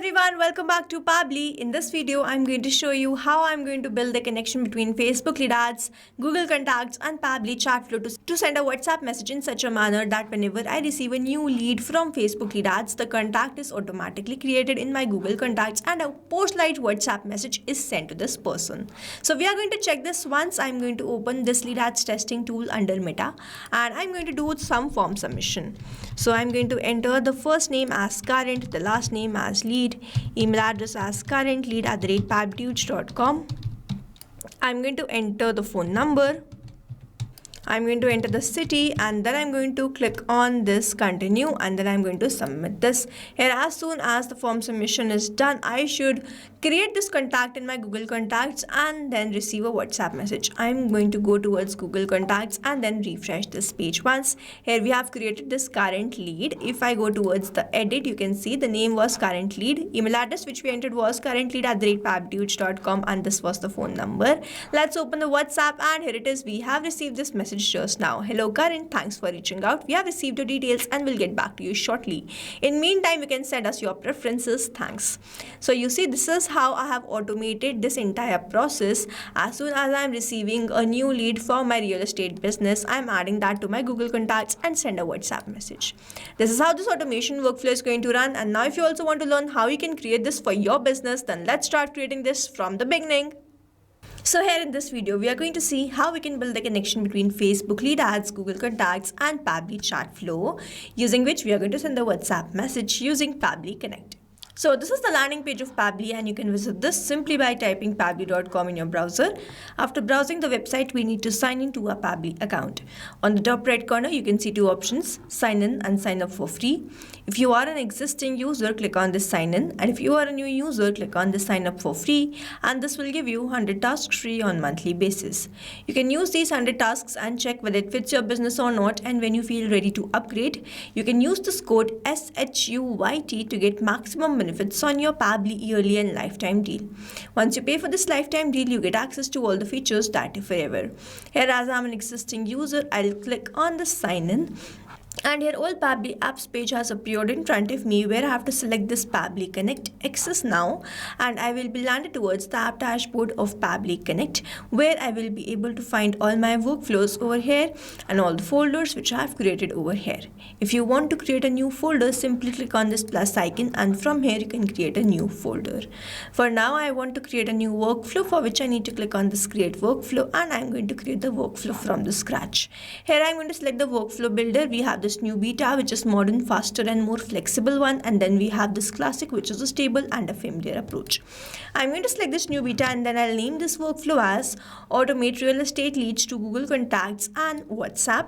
everyone, welcome back to Pabbly. In this video, I'm going to show you how I'm going to build the connection between Facebook lead ads, Google Contacts and Pabbly chat flow to send a WhatsApp message in such a manner that whenever I receive a new lead from Facebook lead ads, the contact is automatically created in my Google Contacts and a post-light WhatsApp message is sent to this person. So we are going to check this once. I'm going to open this lead ads testing tool under Meta and I'm going to do some form submission. So I'm going to enter the first name as current, the last name as lead, email address as currentlead@pabblytuge.com. I'm going to enter the phone number. I'm going to enter the city and then I'm going to click on this continue and then I'm going to submit this. Here, as soon as the form submission is done, I should create this contact in my Google Contacts and then receive a WhatsApp message. I'm going to go towards Google Contacts and then refresh this page once. Here we have created this current lead. If I go towards the edit, you can see the name was current lead. Email address which we entered was currentlead@pabblytuge.com and this was the phone number. Let's open the WhatsApp and here it is. We have received this message just now. Hello Karan, thanks for reaching out. We have received your details and we'll get back to you shortly. In meantime, you can send us your preferences. Thanks. So you see, this is how I have automated this entire process. As soon as I'm receiving a new lead for my real estate business, I'm adding that to my Google Contacts and send a WhatsApp message. This is how this automation workflow is going to run. And now if you also want to learn how you can create this for your business, then let's start creating this from the beginning. So here in this video, we are going to see how we can build the connection between Facebook lead ads, Google Contacts and Pabbly chat flow, using which we are going to send a WhatsApp message using Pabbly Connect. So this is the landing page of Pabbly and you can visit this simply by typing pabbly.com in your browser. After browsing the website, we need to sign into a Pabbly account. On the top right corner, you can see two options, sign in and sign up for free. If you are an existing user, click on this sign in, and if you are a new user, click on this sign up for free, and this will give you 100 tasks free on monthly basis. You can use these 100 tasks and check whether it fits your business or not, and when you feel ready to upgrade, you can use this code SHUYT to get maximum benefits on your Pabbly yearly and lifetime deal. Once you pay for this lifetime deal, you get access to all the features that are forever. Here, as I'm an existing user, I'll click on the sign in. And here all Pabbly apps page has appeared in front of me where I have to select this Pabbly Connect access now, and I will be landed towards the app dashboard of Pabbly Connect where I will be able to find all my workflows over here and all the folders which I have created over here. If you want to create a new folder, simply click on this plus icon and from here you can create a new folder. For now, I want to create a new workflow for which I need to click on this create workflow and I'm going to create the workflow from the scratch. Here I'm going to select the workflow builder. We have this new beta which is modern, faster and more flexible one, and then we have this classic which is a stable and a familiar approach. I'm going to select this new beta and then I'll name this workflow as automate real estate leads to Google Contacts and WhatsApp,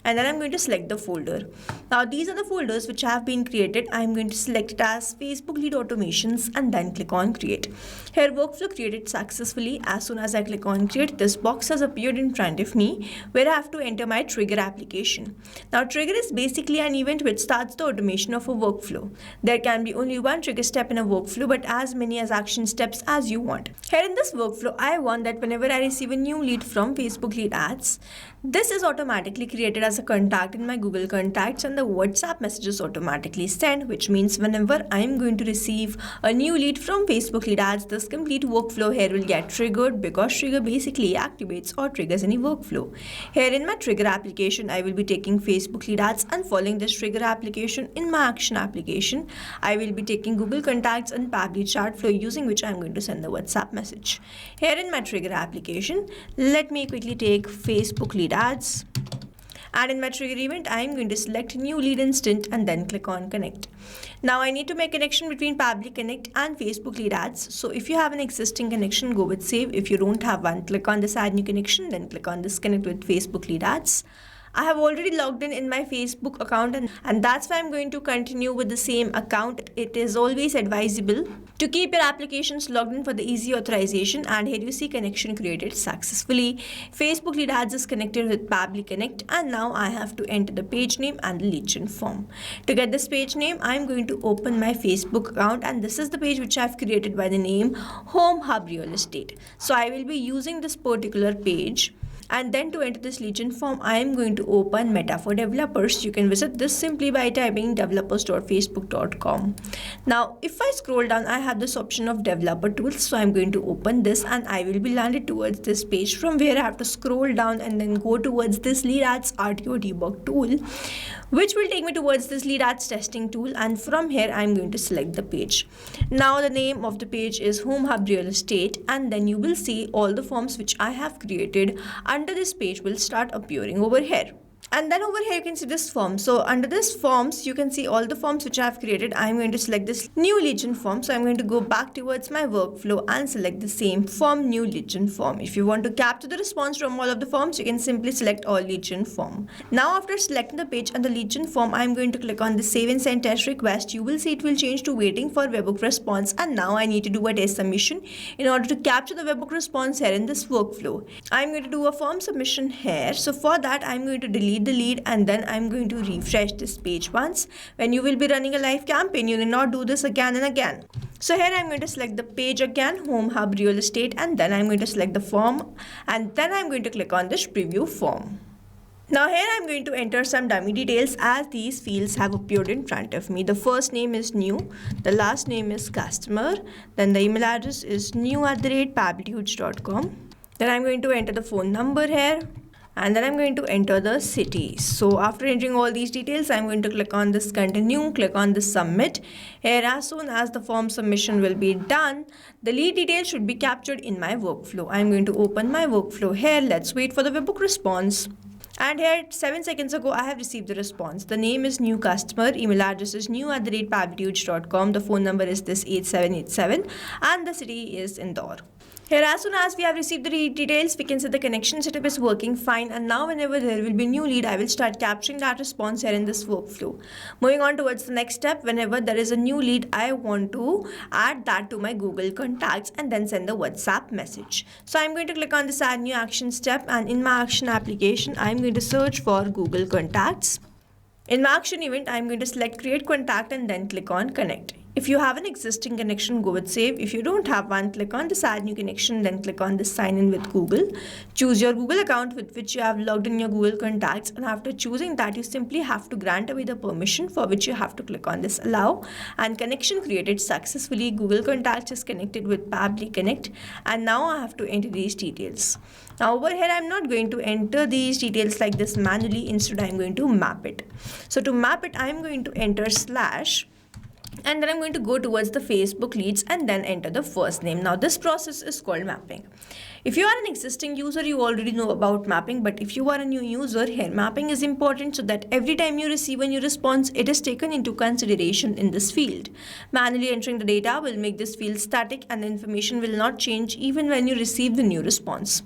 and then I'm going to select the folder. Now these are the folders which have been created. I'm going to select it as Facebook lead automations and then click on create. Here workflow created successfully. As soon as I click on create, this box has appeared in front of me where I have to enter my trigger application. Now trigger is basically an event which starts the automation of a workflow. There can be only one trigger step in a workflow, but as many as action steps as you want. Here in this workflow, I want that whenever I receive a new lead from Facebook lead ads, this is automatically created as a contact in my Google Contacts and the WhatsApp message is automatically sent, which means whenever I'm going to receive a new lead from Facebook lead ads, this complete workflow here will get triggered because trigger basically activates or triggers any workflow. Here in my trigger application, I will be taking Facebook lead ads and following this trigger application in my action application, I will be taking Google Contacts and Pabbly chat flow using which I'm going to send the WhatsApp message. Here in my trigger application, let me quickly take Facebook lead ads. And in my trigger event, I am going to select new lead instant and then click on connect. Now I need to make connection between Pabbly Connect and Facebook lead ads. So if you have an existing connection, go with save. If you don't have one, click on this add new connection, then click on this connect with Facebook lead ads. I have already logged in my Facebook account and that's why I'm going to continue with the same account. It is always advisable to keep your applications logged in for the easy authorization, and here you see connection created successfully. Facebook lead ads is connected with Pabbly Connect and now I have to enter the page name and the lead gen form. To get this page name, I'm going to open my Facebook account and this is the page which I've created by the name Home Hub Real Estate. So I will be using this particular page And then to enter this Legion form, I am going to open Meta for Developers. You can visit this simply by typing developers.facebook.com. Now, if I scroll down, I have this option of developer tools. So I'm going to open this and I will be landed towards this page from where I have to scroll down and then go towards this lead ads RTO debug tool, which will take me towards this lead ads testing tool. And from here, I'm going to select the page. Now the name of the page is Home Hub Real Estate, and then you will see all the forms which I have created under this page will start appearing over here. And then over here you can see this form. So under this forms, you can see all the forms which I have created. I'm going to select this new Legion form. So I'm going to go back towards my workflow and select the same form, new Legion form. If you want to capture the response from all of the forms, you can simply select all Legion form. Now after selecting the page and the Legion form, I'm going to click on the save and send test request. You will see it will change to waiting for webhook response. And now I need to do a test submission in order to capture the webhook response here in this workflow. I'm going to do a form submission here. So for that, I'm going to delete the lead and then I'm going to refresh this page once. When you will be running a live campaign, you need not do this again and again. So here I'm going to select the page again, Home Hub Real Estate, and then I'm going to select the form and then I'm going to click on this preview form. Now here I'm going to enter some dummy details as these fields have appeared in front of me. The first name is new, the last name is customer, then the email address is new@pabblyconnect.com. Then I'm going to enter the phone number here. And then I'm going to enter the city. So after entering all these details, I'm going to click on this continue, click on this submit. Here, as soon as the form submission will be done, the lead details should be captured in my workflow. I'm going to open my workflow here. Let's wait for the webhook response. And here 7 seconds ago, I have received the response. The name is new customer, email address is new@pabblyconnect.com, the phone number is this 8787 and the city is Indore. Here, as soon as we have received the details, we can see the connection setup is working fine. And now whenever there will be new lead, I will start capturing that response here in this workflow. Moving on towards the next step, whenever there is a new lead, I want to add that to my Google contacts and then send the WhatsApp message. So I'm going to click on this add new action step, and in my action application, I'm going to search for Google contacts. In my action event, I'm going to select create contact and then click on connect. If you have an existing connection, go with save. If you don't have one, click on this add new connection, then click on this sign in with Google. Choose your Google account with which you have logged in your Google contacts, and after choosing that, you simply have to grant away the permission, for which you have to click on this allow, and connection created successfully. Google contacts is connected with Pabbly Connect, and now I have to enter these details. Now over here, I'm not going to enter these details like this manually. Instead, I'm going to map it. So to map it, I'm going to enter / and then I'm going to go towards the Facebook leads and then enter the first name. Now this process is called mapping. If you are an existing user, you already know about mapping, but if you are a new user, here mapping is important so that every time you receive a new response, it is taken into consideration in this field. Manually entering the data will make this field static and the information will not change even when you receive the new response.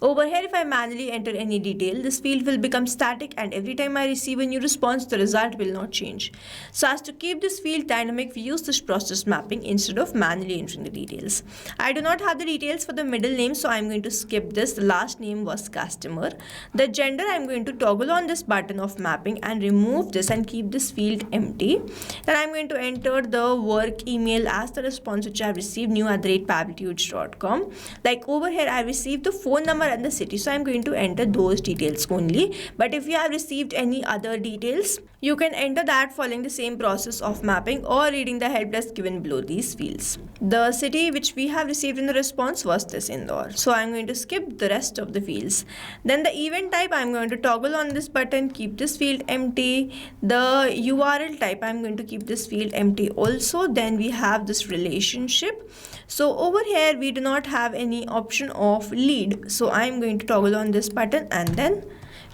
Over here, if I manually enter any detail, this field will become static, and every time I receive a new response, the result will not change. So as to keep this field dynamic, we use this process mapping instead of manually entering the details. I do not have the details for the middle name, so I'm going to skip this. The last name was customer. The gender, I'm going to toggle on this button of mapping and remove this and keep this field empty. Then I'm going to enter the work email as the response which I have received, new@pabblyconnect.com. Like over here, I received the phone number and the city, so I'm going to enter those details only. But if you have received any other details, you can enter that following the same process of mapping or reading the help desk given below these fields. The city which we have received in the response was this Indore, so I'm going to skip the rest of the fields. Then the event type, I'm going to toggle on this button, keep this field empty. The URL type, I'm going to keep this field empty also. Then we have this relationship. So over here we do not have any option of lead, so I'm going to toggle on this button and then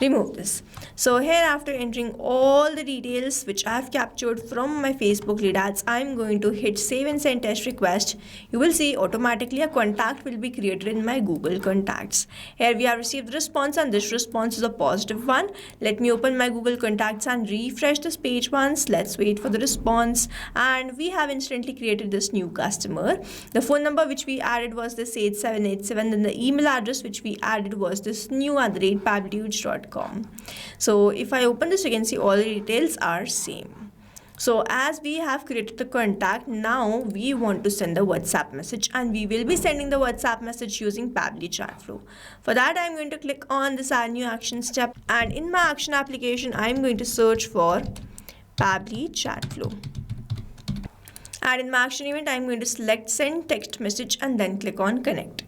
remove this. So here, after entering all the details which I have captured from my Facebook lead ads, I'm going to hit save and send test request. You will see automatically a contact will be created in my Google contacts. Here we have received the response, and this response is a positive one. Let me open my Google contacts and refresh this page once. Let's wait for the response, and we have instantly created this new customer. The phone number which we added was this 8787, then the email address which we added was this new@pabblyconnect.com. So if I open this, you can see all the details are same. So as we have created the contact, now we want to send the WhatsApp message, and we will be sending the WhatsApp message using Pabbly chat flow. For that, I'm going to click on this add new action step, and in my action application, I'm going to search for Pabbly chat flow. And in my action event, I'm going to select send text message and then click on connect.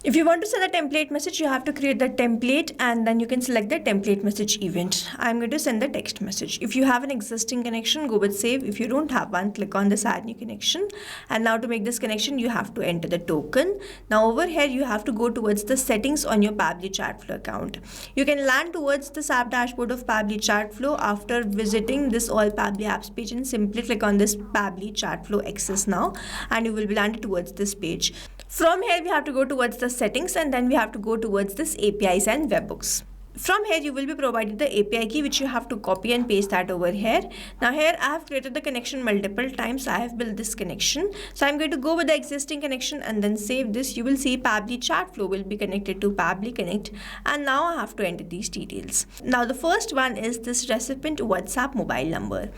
If you want to send a template message, you have to create the template and then you can select the template message event. I'm going to send the text message. If you have an existing connection, go with save. If you don't have one, click on this add new connection. And now to make this connection, you have to enter the token. Now over here, you have to go towards the settings on your Pabbly Chatflow account. You can land towards this app dashboard of Pabbly Chatflow after visiting this all Pabbly apps page, and simply click on this Pabbly Chatflow access now and you will be landed towards this page. From here, we have to go towards the settings and then we have to go towards this APIs and webhooks. From here, you will be provided the API key, which you have to copy and paste that over here. Now here, I have created the connection multiple times. I have built this connection. So I'm going to go with the existing connection and then save this. You will see Pabbly Chatflow will be connected to Pabbly Connect. And now I have to enter these details. Now the first one is this recipient WhatsApp mobile number.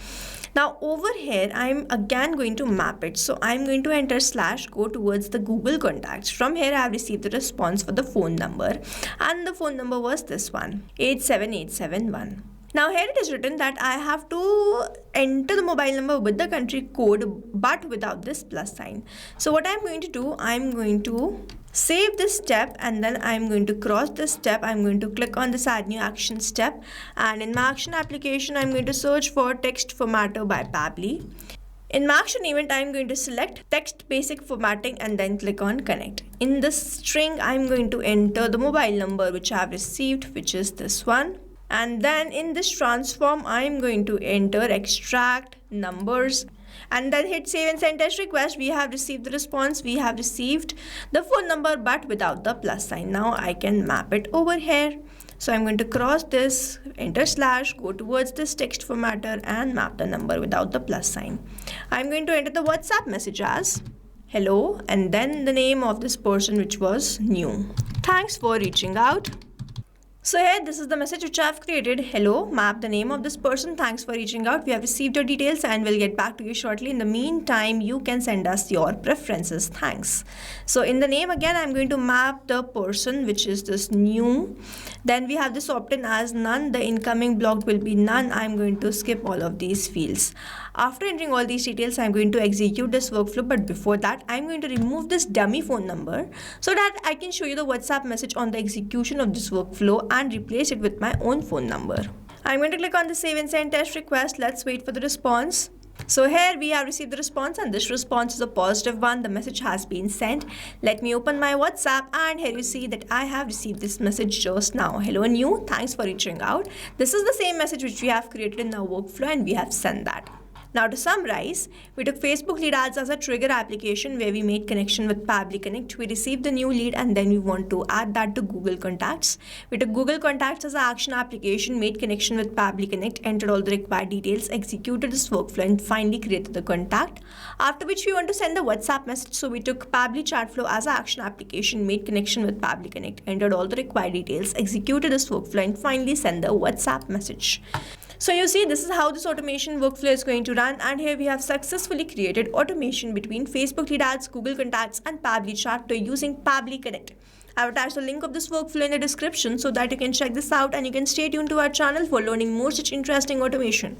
Now over here, I'm again going to map it. So I'm going to enter / go towards the Google contacts. From here, I have received the response for the phone number, and the phone number was this one, 87871. Now here it is written that I have to enter the mobile number with the country code but without this plus sign. So what I'm going to do, I'm going to save this step and then I'm going to cross this step. I'm going to click on this add new action step, and in my action application, I'm going to search for text formatter by Pabbly. In my action event, I'm going to select text basic formatting and then click on connect. In this string, I'm going to enter the mobile number which I have received, which is this one. And then in this transform, I'm going to enter extract numbers and then hit save and send test request. We have received the response. We have received the phone number but without the plus sign. Now I can map it over here. So I'm going to cross this, enter /, go towards this text formatter and map the number without the plus sign. I'm going to enter the WhatsApp message as hello and then the name of this person, which was new. Thanks for reaching out. So here, this is the message which I have created. Hello, map the name of this person. Thanks for reaching out. We have received your details and we'll get back to you shortly. In the meantime, you can send us your preferences. Thanks. So in the name again, I'm going to map the person, which is this new. Then we have this opt-in as none. The incoming blocked will be none. I'm going to skip all of these fields. After entering all these details, I'm going to execute this workflow. But before that, I'm going to remove this dummy phone number so that I can show you the WhatsApp message on the execution of this workflow and replace it with my own phone number. I'm going to click on the save and send test request. Let's wait for the response. So here we have received the response and this response is a positive one. The message has been sent. Let me open my WhatsApp and here you see that I have received this message just now. Hello new, thanks for reaching out. This is the same message which we have created in our workflow and we have sent that. Now to summarize, we took Facebook lead ads as a trigger application where we made connection with Pabbly Connect. We received the new lead and then we want to add that to Google Contacts. We took Google Contacts as an action application, made connection with Pabbly Connect, entered all the required details, executed this workflow and finally created the contact. After which we want to send the WhatsApp message. So we took Pabbly Chatflow as an action application, made connection with Pabbly Connect, entered all the required details, executed this workflow and finally send the WhatsApp message. So you see, this is how this automation workflow is going to run, and here we have successfully created automation between Facebook lead ads, Google Contacts and Pabbly Chatflow using Pabbly Connect. I've attached the link of this workflow in the description so that you can check this out and you can stay tuned to our channel for learning more such interesting automation.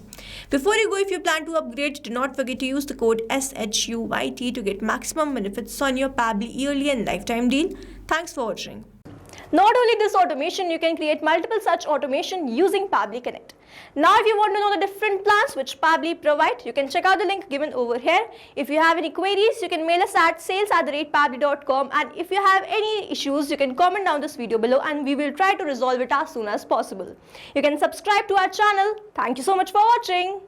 Before you go, if you plan to upgrade, do not forget to use the code SHUYT to get maximum benefits on your Pabbly yearly and lifetime deal. Thanks for watching. Not only this automation, you can create multiple such automation using Pabbly Connect. Now if you want to know the different plans which Pabbly provide, you can check out the link given over here. If you have any queries, you can mail us at sales@pabbly.com, and if you have any issues, you can comment down this video below and we will try to resolve it as soon as possible. You can subscribe to our channel. Thank you so much for watching.